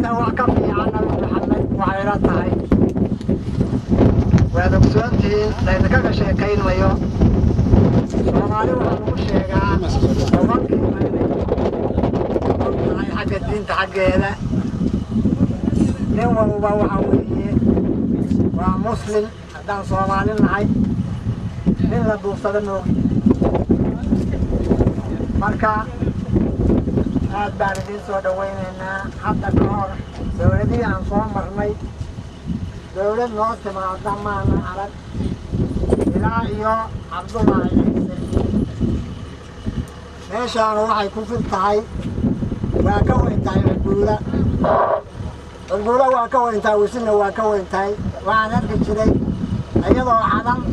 توقفني عن نبي محمد وعيرتها وهذا بسنتين لأن كذا شيء كين ويا سوالي وهذا شيء قام وممكن هاي حق الدين تحق هذا نوم وبوعه ومسلم دان سوالي نهاي من لا دوسة النور مركا هاد باردين سودا ويننا حتى كهر دولتي عن صوم مرمي دولة نوت مع زمان عرب إلى إياه عبد الله ليش أنا واحد كفر تاي وأكون تاي الجولة وأكون تاي وسنة وأكون تاي وأنا كشري أيضا عالم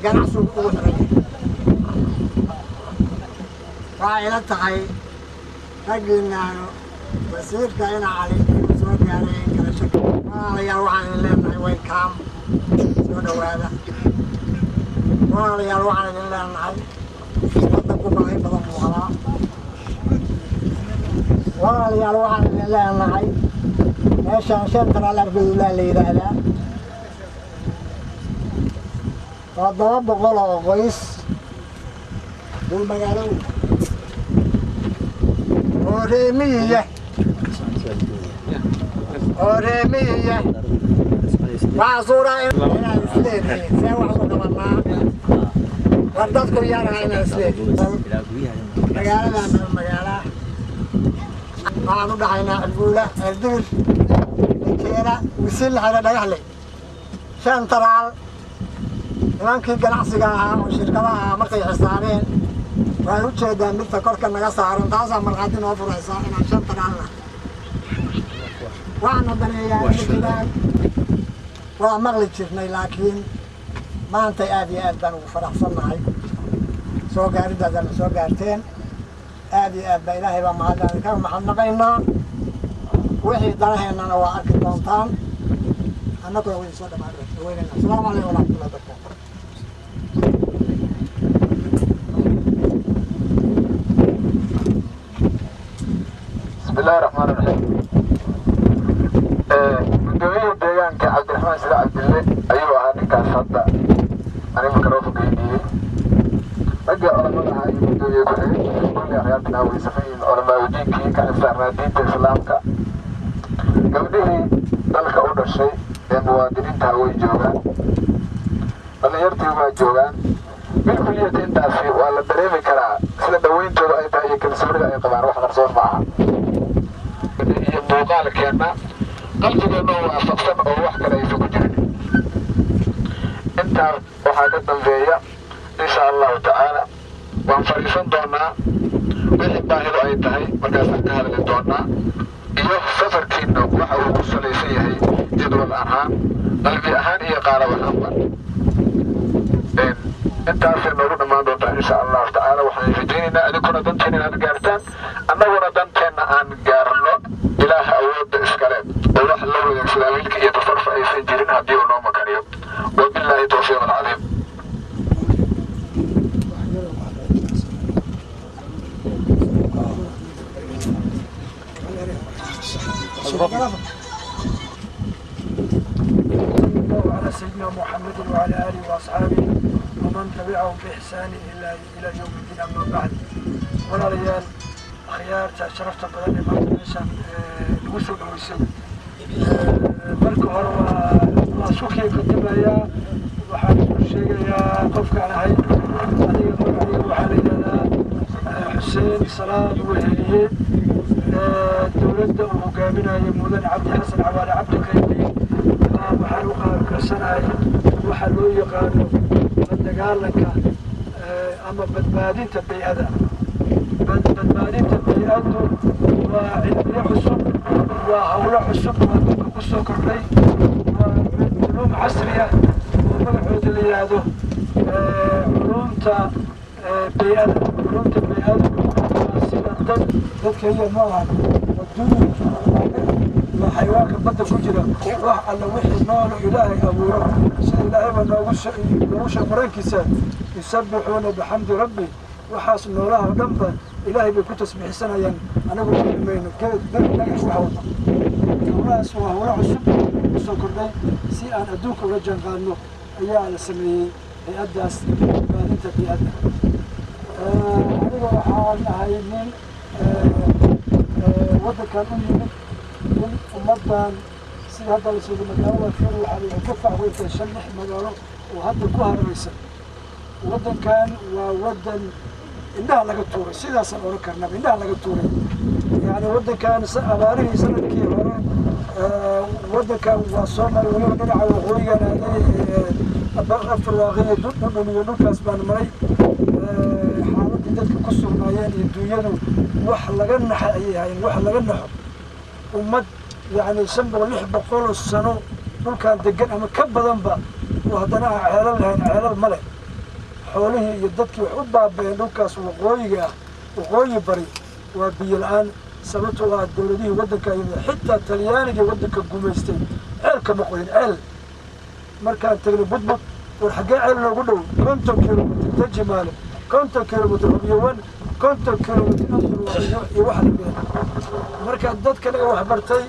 جناس الأسرة وإلى تاي أجلنا بصير كائن عليه وسوى عليه كذا شكل ما يروح عن اللي وين كام سوى هذا ما يروح عن اللي معي صدقوا معي بضم وراء ما يروح عن اللي معي ليش عشان ترى لك بالله اللي هذا فالضرب غلا غيس بالمجالين أوريمية أوريمية معصورة هنا السليم سوى حكمنا وردتكم يانا هنا السليم مجالة مجالة ما نضع هنا الأولى الدول الكيرة وسيل على ديالي شان ترى nimankii ganacsiga ahaa oo shirkadaha markay xisaabeen way u jeedaan midka korka naga saaran taasoo marxadin oo furaysa inaan shanta dhaalna waxaan daneeyaa jiraan waa maqli jirnay laakiin maanta aad iyo aad baan ugu faraxsanahay soo gaaridaadana soo gaarteen aad iyo aad baa ilaahay baa mahadnaq ka mahadnaqaynaa wixii danaheennana waa arki doontaan annagoo way soo dhamaadeen assalaamu calaykum waraxmatullahi wabarakaatuh بسم الله الرحمن الرحيم. جميع الديان كعبد الرحمن سيد عبد الله أيوة أنا كاسدا أنا مكروف بيدي. رجع علماء هاي الدنيا كلها كل حياتنا ويسفين علماء ودين كي كان سامع دين الإسلام كا. قبله ذلك أول شيء الموادين تهوي جوعان. أنا يرتي ما جوعان. بالكلية أنت في ولا دريمي كلا سيد دوين جوا أنت هي كنسوري أي قبار واحد رسول معها. muuqaal keena qalbigeena oo afaqsan oo wax kale ay ku jiraan inta waxa ka dambeeya insha Allah ta'ala waan fariisan doonaa wixii baahido ay tahay markaas aan ka hadli doonaa iyo safarkiina waxa uu ku salaysan yahay jadwal ahaan qalbi ahaan iyo qaarab ahaan intaas noogu dhamaan doontaa insha Allah ta'ala waxaan rajaynaynaa adinkuna danteena aad gaartaan annaguna danteena aan gaarno إله أود إسكالات وراح الله يكسلاويلك يتصرف أي سجرين هديه ونوم مكانيه وبالله توفيق العظيم على سيدنا محمد وعلى آله وأصحابه ومن تبعهم بإحسان إلى يوم الدين أما بعد ولا ريال خيار شرفت بدل ما تنسى الوسط والسب مركو هو سوكي كتب يا وحال الشيء يا قفك على هاي علي وحالي حسين صلاة وهليه دولته ومقامنا يمودن عبد حسن عوالي عبد كريمي وحلوقها كسنة وحلو يقالوا قال لك أما بدبادين تبي هذا بدبادين تبي أدو وعلمي حسب وهولا حسب وأدوك قصو كرلي وعلوم عصرية ومقعود اللي هذا علومتا بيئة علومتا بيئة وسيلة ذلك هي نوعا والدنيا وحيوانك بدأ كجرا wax alla wixii nool ilaahay abuuro sida ilaahay baa noogu sheegay mareenkiisa yusabbixuna bihamdi rabbi waxaas noolaha oo dhanba ilaahay bay ku tasbiixsanayaan anagu mayno geed dhagax waxa wada howlahaas waa howlo cusub kusoo kordhay si aan adduunka uga jaanqaadno ayaa la sameeyey hay-addaas badbaadinta bii'adda aniga waxaan ahay nin waddankan u yimid in ummaddan sida hadda la sheegay magaalada fiir waxaa laga ka facweyntaa 5-6 magaalo oo hadda ku hareeraysan waddankan waa waddan indhaha laga tuuray sidaasaan oran karnaa indhaha laga tuuray yani waddankan abaarihii sanadkii hore waddankan waa soo maray weliba dhinaca waqooyigan aaday afar waaqiya dhudhun iyo dhulkaas baan maray xaaladii dadka ku sugnaayeen iyo duunyadu wax laga naxa ayay ahayn wax laga naxo ummad yani 500-600 sano dhulkan degan ama ka badanba oo haddana aan ceelal lahayn ceelal male xoolihii iyo dadkii wax u baabeen dhulkaas waqooyiga ah waqooyi bari waa biyo la-aan sababtoo ah dowladihii waddanka iyo xitaa talyaanigii waddanka gumaystay ceel kama qoyin ceel markaan tagnay budbud war xaggee ceel noogu dhow 50 kilomitr tajimaale 50 kilomitr hubyawan 50 kilomitr iyo wax lamida marka dadka naga wax bartay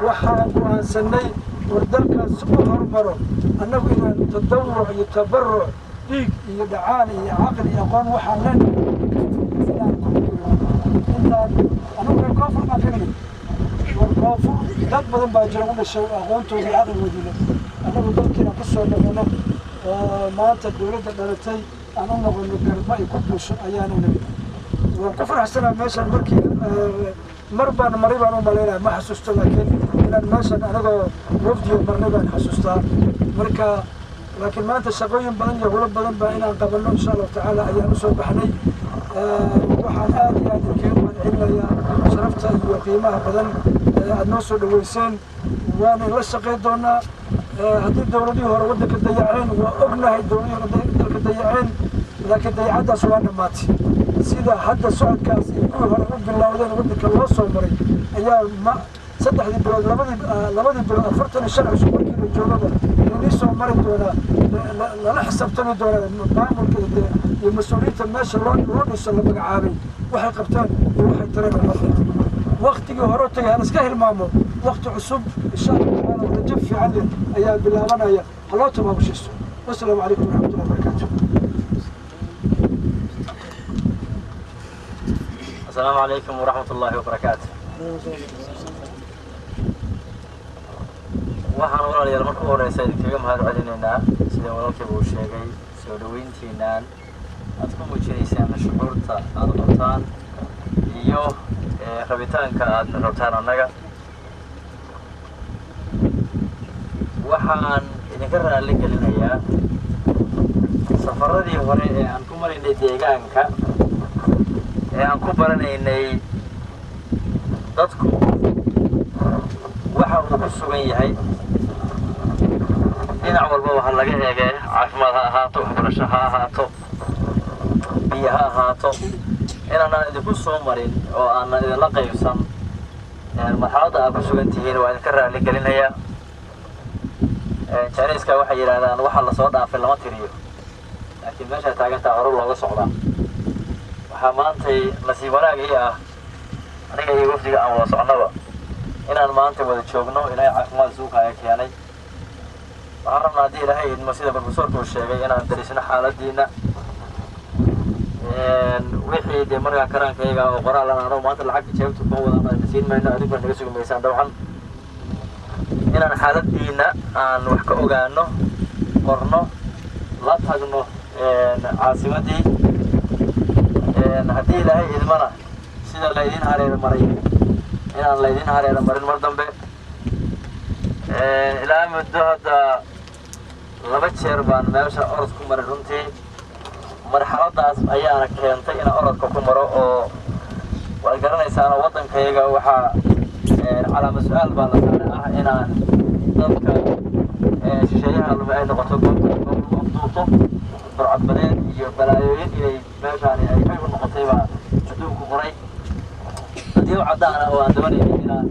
waxaan go'aansanay war dalkaas si u horumaro annagu inaan tadawuc iyo tabaruc dhiig iyo dhacaan iyo caqli iyo aqoon waxaan leenahay intaan anigu reer koonfur baan ka nimid war koonfur dad badan baa jira u dhashay aqoontoodii caqligoodii leh annagu dalkiina ku soo noqono oo maanta dowladda dhalatay aan u noqono garba ay ku buusho ayaanu nimid waan ku faraxsanaa meeshaan markii mar baan maray baan u malaynaya ma xasuusto laakiin inaan meeshaan anagoo wafdiyo marnay baan xasuustaa marka laakiin maanta shaqooyin badan iyo howlo badan baa inaan qabanno insha allahu tacaala ayaan usoo baxnay waxaan aad iyo aad idinkaga mahadcelinayaa sharafta iyo qiimaha badan aad noo soo dhaweyseen waana la shaqayn doonaa haddii dowladihii hore waddanka dayaceen waa ognahay dowladihii hore dalka dayaceen laakiin dayacaddaas waa dhammaatay sida hadda socodkaas iyo kuwii hore u bilowdeen waddanka loo soo maray ayaa 3 bilood labadii bilood 45 cusub markii la joogaba inii soo mari doonaa lala xisaabtami doonaa maamulka iyo mas-uuliyiinta meesha loo dhiso la magacaabay waxay qabteen iyo waxay tareen waqtigii hore tagay aan iska hilmaamo waqti cusub insha allah tacaala rajab fiican leh ayaa bilaabanaya haloo tabaabushiiso wasalaamu calaykum waraxmatullahi wabarakaatu السلام عليكم ورحمة الله وبركاته. waxaan walaalayaal marka horeysa idinkaga mahadcelinaynaa sida walaalkayba uu sheegay soo dhaweyntiinaan aad ku muujinaysaan shucuurta aad qabtaan iyo rabitaanka aad rabtaan annaga waxaan idinka raali gelinayaa safaradii hore ee aan ku maraynay deegaanka ee aan ku baranaynay dadku waxa uu ku sugan yahay dhinac walba waxa laga eegay caafimaad ha ahaato waxbarasho ha ahaato biyo ha ahaato inaanan idinku soo marin oo aanan idinla qaybsan marxaladda aad ku sugan tihiin waa idinka raali gelinayaa janiiska waxay yidhaahdaan waxa lasoo dhaafay lama tiriyo laakiin meesha taagantaa hore looga socdaa waxaa maantay nasiib wanaag ii ah aniga iyo wafdiga aan wada socnaba inaan maanta wada joogno ilaahay caafimaad suuqaya keenay waxaan rabnaa haddii ilaahay idmo sida profesorku uu sheegay inaan darisno xaaladiina wixii dee markaa karaankayga oo qoraalan anoo maanta lacag jeebta kuma wadaan ayna siin mayno adinkuna naga sugi maysaan dabcan inaan xaaladiina aan wax ka ogaano qorno la tagno caasimadii haddii ilaahay idmana sida laydin hareera maray inaan laydin hareera marin mar dambe ilaa muddo hadda 2 jeer baan meesha orod ku maray runtii marxaladaas ayaana keentay inaan orodka ku maro oo waad garanaysaana waddankayga waxaa calaama su-aal baa la saaray ah inaan dadka shisheeyaha luma ay noqoto goobduubto burcadbadeed iyo balaayooyin inay meeshaani ay qayb u noqotay baa adduunku qoray haddii u caddaan ah oo aan doonaynin inaan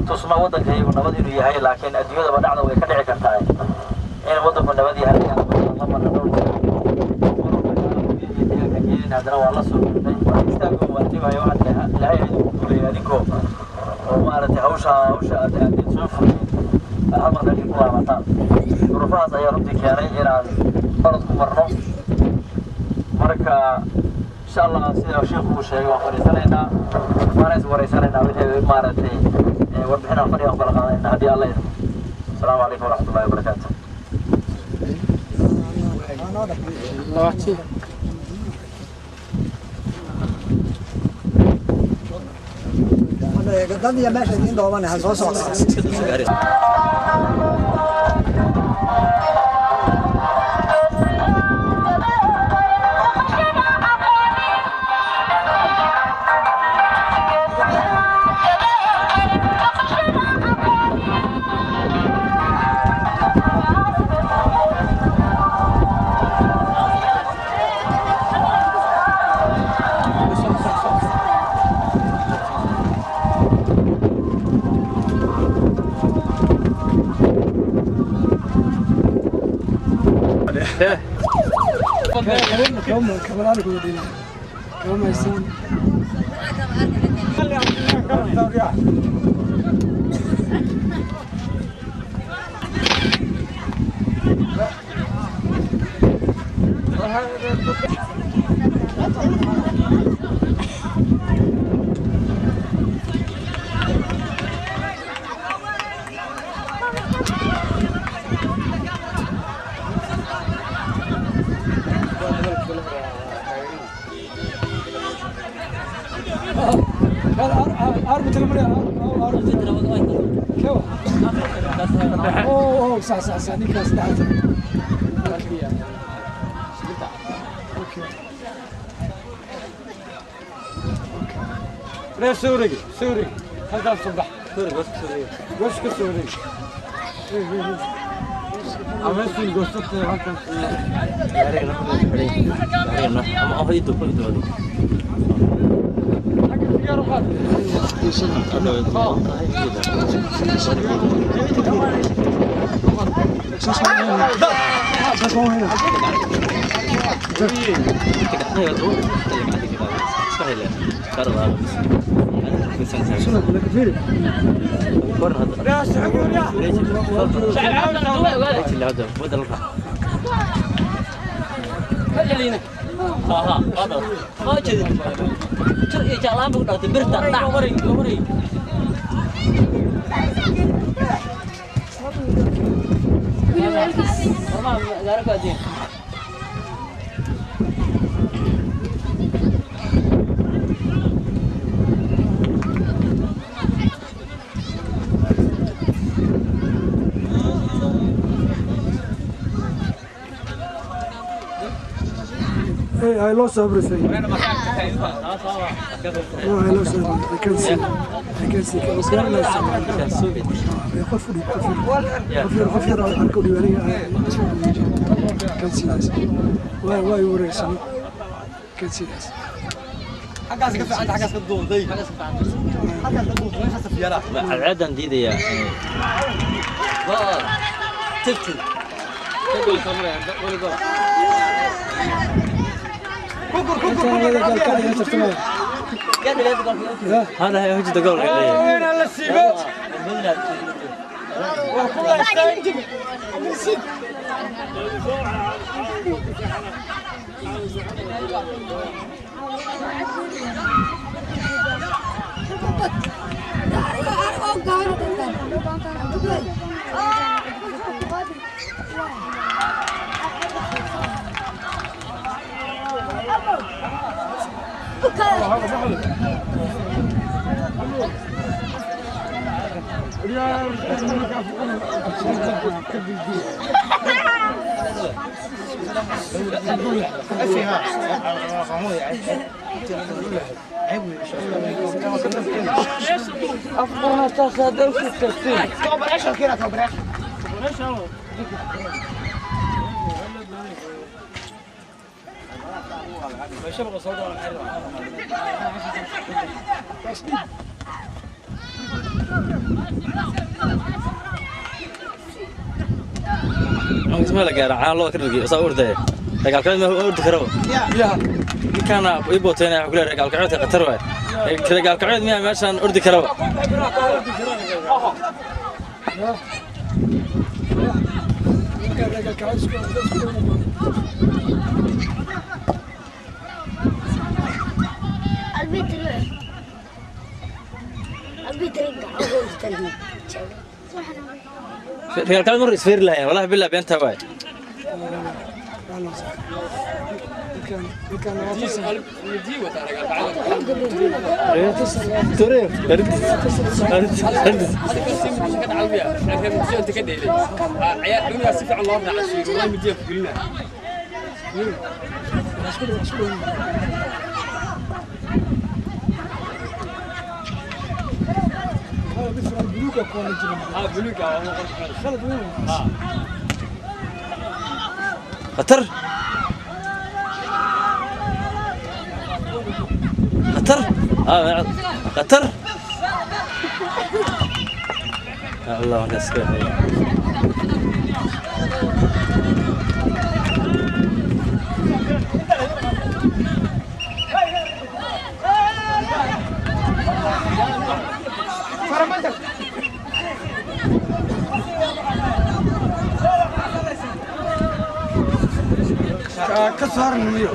tusma waddankaygu nabad inuu yahay laakiin adduunyadaba dhacda way ka dhici kartaa in waddanku nabad yahay ayaan la marna dhowr jeer iyo deegaanka jirin haddana waa la soo dhintay waa istaago waatibayo waxaad ilaahay idinku guulay adinkoo oo maaragtay hawsha aad soo fulay hal mar meeshii ku laabataan duruufahaas ayaa runtii keenay inaan orod ku marno marka insha allah sida sheekhu uu sheegay waan fadhiisanaynaa waana is wareysanaynaa wixii maaragtay warbixinaan fadhiga ku kala qaadanaynaa haddii alla idin asalaamu calaykum waraxmatullahi wabarakaatu dad iyo meesha idiin dhooban ha soo socdaa كمان كودينا كمان يسون صح نيكاس دعته اوكي لا سوري هذا الصبح سوري بس سوري عملت القصه هكذا اما هي تكون دولي jalan bukan ada berita tak goreng Mama gara aja Hey, I lost everything. Oh, I lost everything. I can see. غفر عنكم لي can see this. Why you racing? Can see this. حقاس كيف عند حقاس كدوضي حقاس كدوضي وين سفيرة العدن دي يا والله تفتي تقول كاميرا قول هذا هي وجه تقول وين السيبات أفضل تصادف في التسليم. كبرش كده كبرش. اسمه لك يا عالو كرجي صور ده. لكن كلمة أورد كرو. Yeah. كان يبوتين كل رجال كعوت قطر واحد رجال كعوت مية ماشان أردي كروا رجال كعوت مر يسفير له والله بالله بينتها واحد قطر قطر قطر يا الله نسكت كسر المليون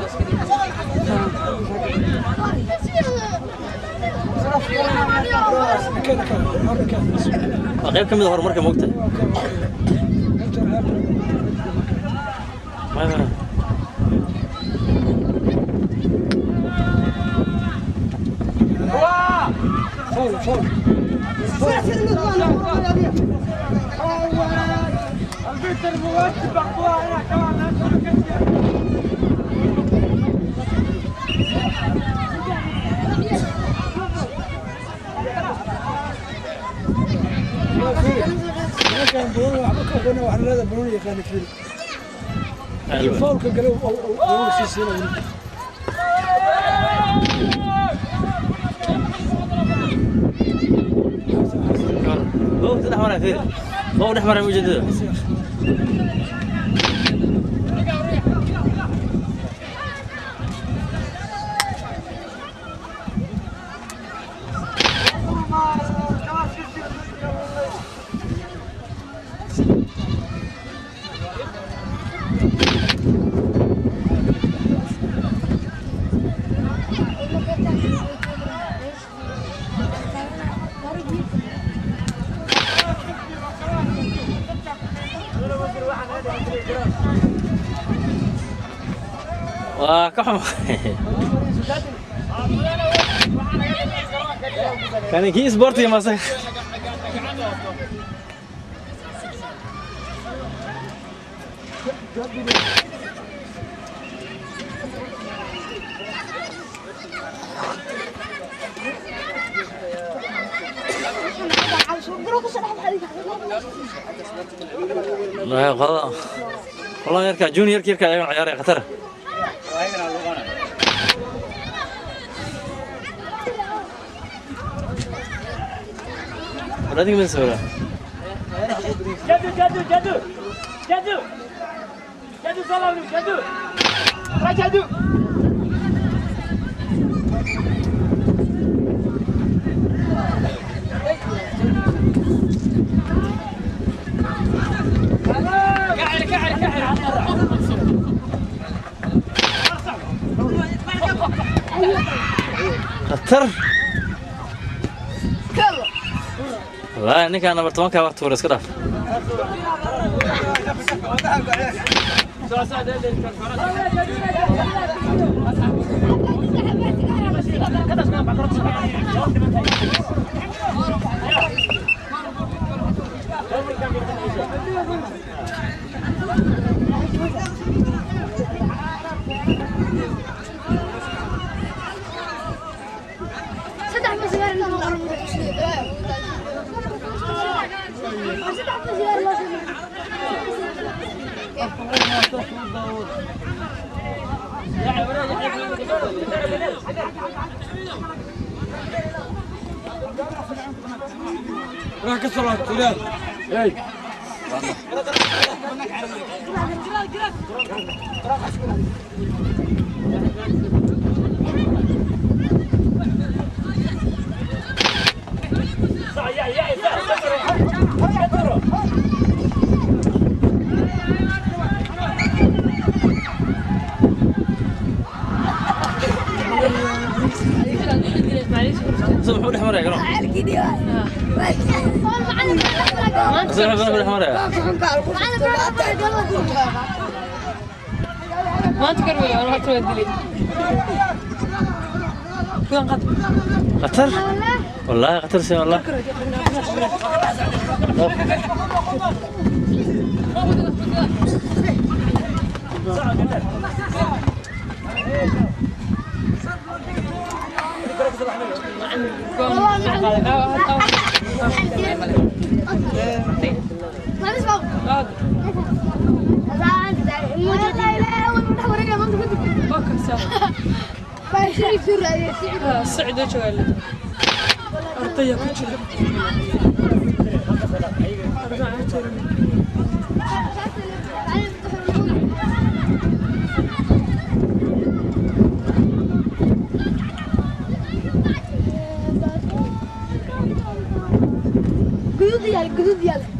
غير كم ظهر مركب موقته ما يفهم فول كان بقول وحنا وحنا بنوني كان فيل الفول كان قالوا سيسينا هو تدحمر فيه هو نحمر موجود كحم كان كي سبورتي مثلا لا غلط والله يركع جونيور كيف كان عيار خطر ولا دي من سورة جدو جدو جدو جدو جدو سلام جدو جدو خطر لا إنك أنا برتمان كوقت ورس كده راح كسرت تلال. سمحوا لي حمر يا جماعه سمحوا لي حمر يا ما تقربوا انا هتودي فين قطر والله قطر سي والله السعد ايش قال ارطيه كتشر قدود يلا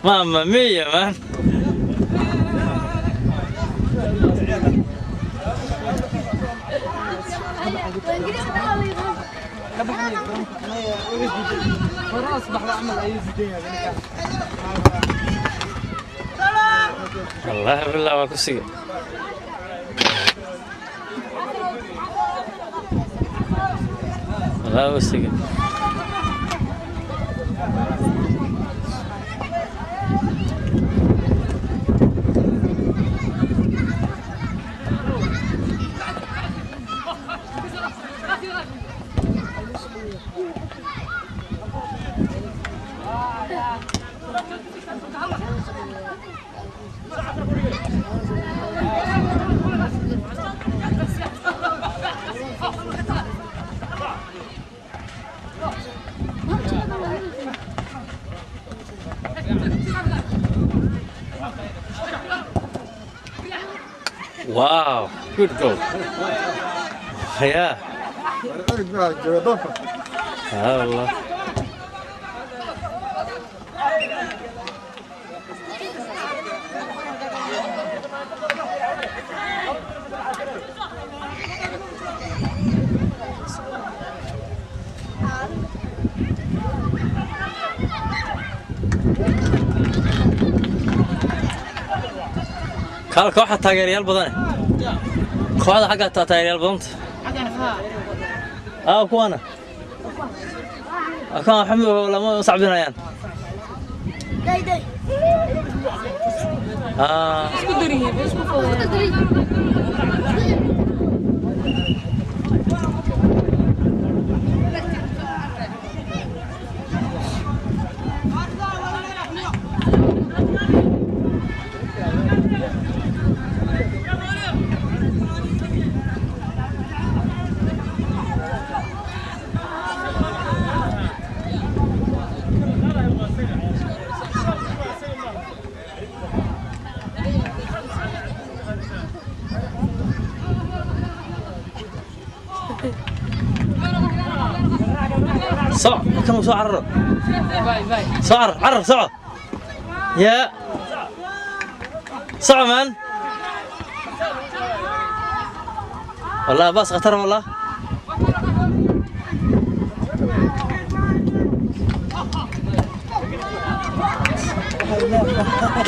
ماما مية مان والله بالله ما كسي والله كسي واو good goal يا والله قال كوحة تاجريال بدنه كوحة حاجة تاجريال بدنت كوانا كان حمد ولا ما صعبين يعني داي صع كم صع عرر صع عرر صع يا صع مان والله باص خطر والله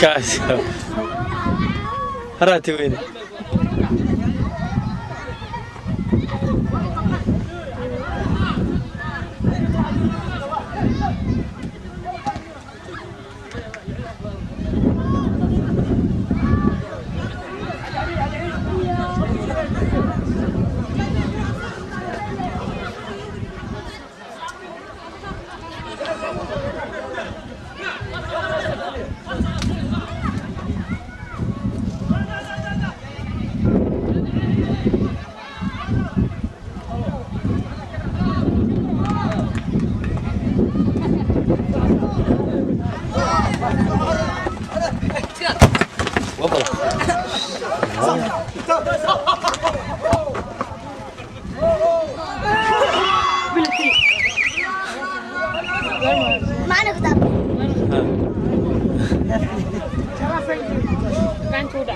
كاس راتي وين وفضل معنا كتاب كان تودا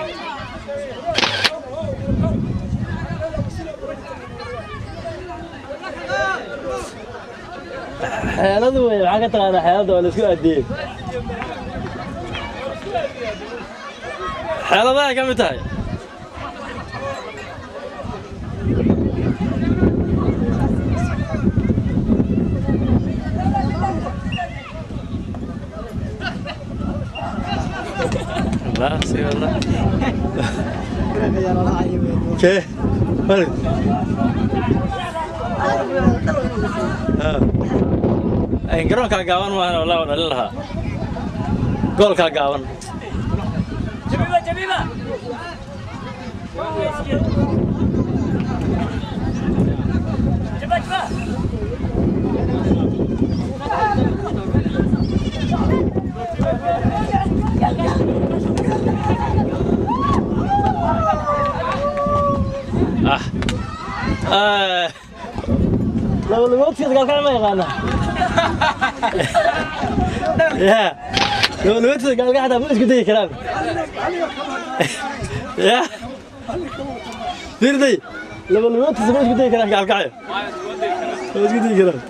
xeeladu way waxa ka taqaana xeelada waa la isku aadiyay xeeladaha ka mid tahay لا سيرنا كيف ولد garoonka gaaban waana walaa dhalin lahaa goolka gaaban جميلة جميلة جبا جبا لو الوقت قال كلام ما يغنى يا لو الوقت قال قاعد مش قدي كلام يا فردي لو الوقت مش قدي كلام قال قاعد مش قدي كلام